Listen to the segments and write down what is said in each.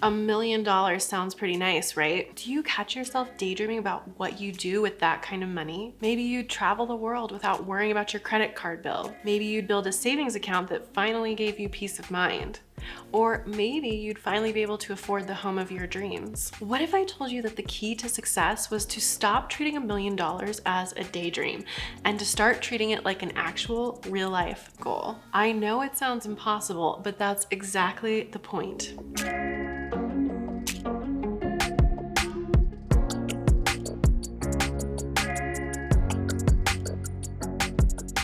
$1 million sounds pretty nice, right? Do you catch yourself daydreaming about what you do with that kind of money? Maybe you'd travel the world without worrying about your credit card bill. Maybe you'd build a savings account that finally gave you peace of mind. Or maybe you'd finally be able to afford the home of your dreams. What if I told you that the key to success was to stop treating $1 million as a daydream and to start treating it like an actual real life goal? I know it sounds impossible, but that's exactly the point.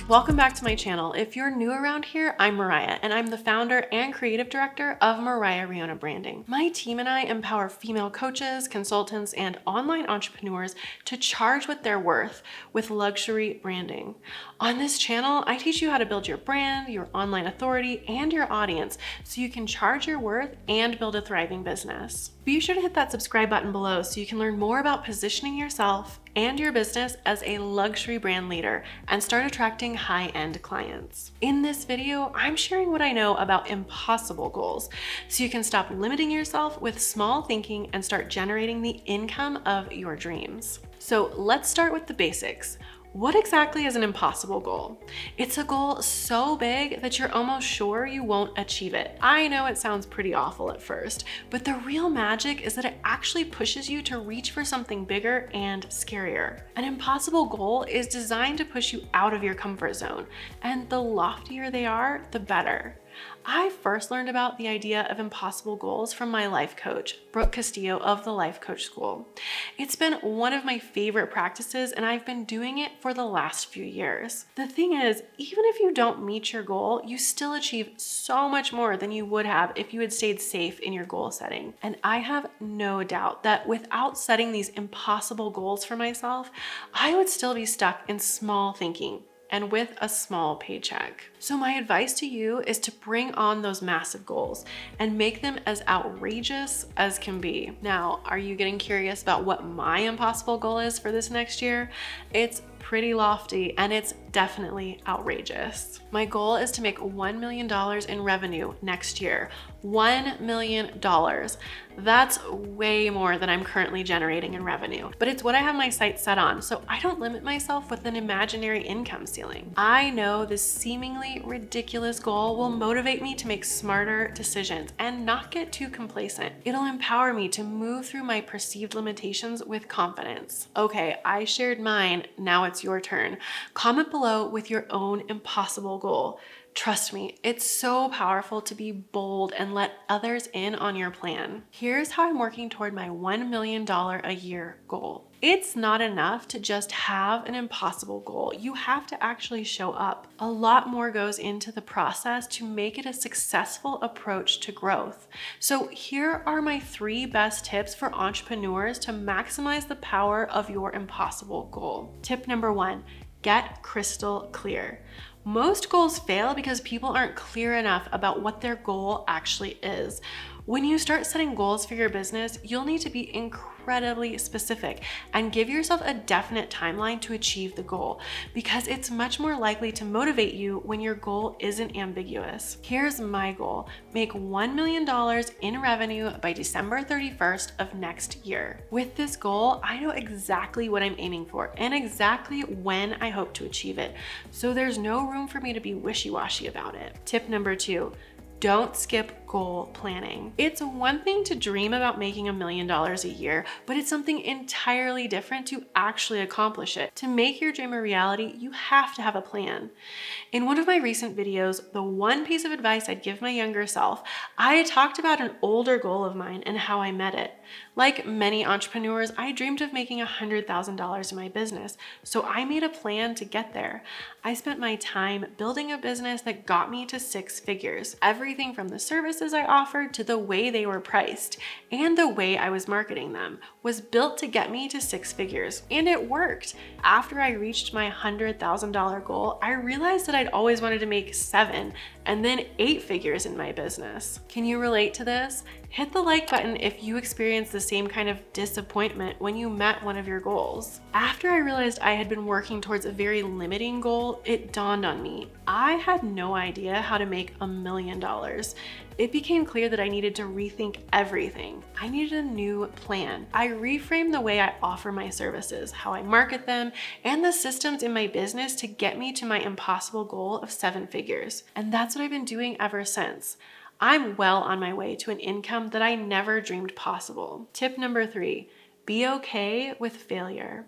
Welcome back to my channel. If you're new around here, I'm Moriah, and I'm the founder and creative director of Moriah Riona Branding. My team and I empower female coaches, consultants, and online entrepreneurs to charge what they're worth with luxury branding. On this channel, I teach you how to build your brand, your online authority, and your audience so you can charge your worth and build a thriving business. Be sure to hit that subscribe button below so you can learn more about positioning yourself and your business as a luxury brand leader and start attracting high-end clients. In this video, I'm sharing what I know about impossible goals so you can stop limiting yourself with small thinking and start generating the income of your dreams. So let's start with the basics. What exactly is an impossible goal? It's a goal so big that you're almost sure you won't achieve it. I know it sounds pretty awful at first, but the real magic is that it actually pushes you to reach for something bigger and scarier. An impossible goal is designed to push you out of your comfort zone, and the loftier they are, the better. I first learned about the idea of impossible goals from my life coach, Brooke Castillo of the Life Coach School. It's been one of my favorite practices, and I've been doing it for the last few years. The thing is, even if you don't meet your goal, you still achieve so much more than you would have if you had stayed safe in your goal setting. And I have no doubt that without setting these impossible goals for myself, I would still be stuck in small thinking and with a small paycheck. So my advice to you is to bring on those massive goals and make them as outrageous as can be. Now, are you getting curious about what my impossible goal is for this next year? It's pretty lofty and it's definitely outrageous. My goal is to make $1 million in revenue next year. $1 million. That's way more than I'm currently generating in revenue, but it's what I have my sights set on, so I don't limit myself with an imaginary income ceiling. I know this seemingly ridiculous goal will motivate me to make smarter decisions and not get too complacent. It'll empower me to move through my perceived limitations with confidence. Okay, I shared mine, now it's your turn. Comment below with your own impossible goal. Trust me, it's so powerful to be bold and let others in on your plan. Here's how I'm working toward my $1 million a year goal. It's not enough to just have an impossible goal. You have to actually show up. A lot more goes into the process to make it a successful approach to growth. So here are my 3 best tips for entrepreneurs to maximize the power of your impossible goal. Tip number 1, get crystal clear. Most goals fail because people aren't clear enough about what their goal actually is. When you start setting goals for your business, you'll need to be incredibly specific and give yourself a definite timeline to achieve the goal, because it's much more likely to motivate you when your goal isn't ambiguous. Here's my goal: make $1 million in revenue by December 31st of next year. With this goal, I know exactly what I'm aiming for and exactly when I hope to achieve it, so there's no room for me to be wishy-washy about it. Tip number 2, don't skip goal planning. It's one thing to dream about making $1 million a year, but it's something entirely different to actually accomplish it. To make your dream a reality, you have to have a plan. In one of my recent videos, the one piece of advice I'd give my younger self, I talked about an older goal of mine and how I met it. Like many entrepreneurs, I dreamed of making $100,000 in my business, so I made a plan to get there. I spent my time building a business that got me to 6 figures. Everything from the services I offered to the way they were priced and the way I was marketing them was built to get me to 6 figures, and it worked. After I reached my $100,000 goal, I realized that I'd always wanted to make 7, and then 8 figures in my business. Can you relate to this? Hit the like button if you experienced the same kind of disappointment when you met one of your goals. After I realized I had been working towards a very limiting goal, it dawned on me. I had no idea how to make $1 million. It became clear that I needed to rethink everything. I needed a new plan. I reframed the way I offer my services, how I market them, and the systems in my business to get me to my impossible goal of 7 figures. And that's what I've been doing ever since. I'm well on my way to an income that I never dreamed possible. Tip number 3, be okay with failure.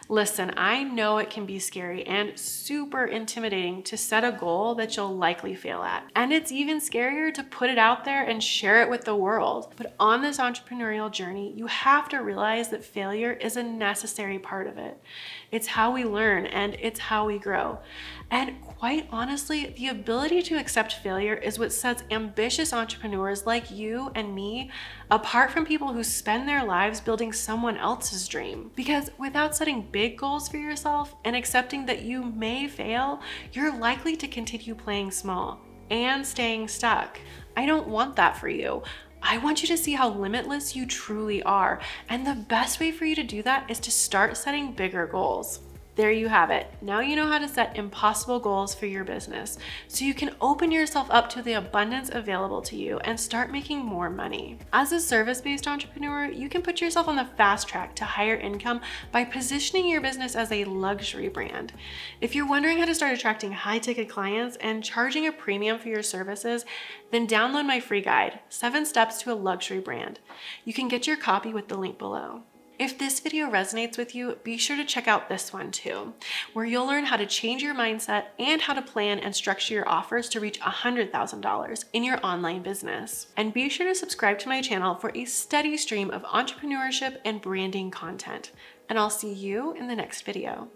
Listen, I know it can be scary and super intimidating to set a goal that you'll likely fail at. And it's even scarier to put it out there and share it with the world. But on this entrepreneurial journey, you have to realize that failure is a necessary part of it. It's how we learn and it's how we grow. And quite honestly, the ability to accept failure is what sets ambitious entrepreneurs like you and me apart from people who spend their lives building someone else's dream. Because without setting big goals for yourself and accepting that you may fail, you're likely to continue playing small and staying stuck. I don't want that for you. I want you to see how limitless you truly are. And the best way for you to do that is to start setting bigger goals. There you have it. Now you know how to set impossible goals for your business so you can open yourself up to the abundance available to you and start making more money. As a service-based entrepreneur, you can put yourself on the fast track to higher income by positioning your business as a luxury brand. If you're wondering how to start attracting high-ticket clients and charging a premium for your services, then download my free guide, 7 Steps to a Luxury Brand. You can get your copy with the link below. If this video resonates with you, be sure to check out this one too, where you'll learn how to change your mindset and how to plan and structure your offers to reach $100,000 in your online business. And be sure to subscribe to my channel for a steady stream of entrepreneurship and branding content. And I'll see you in the next video.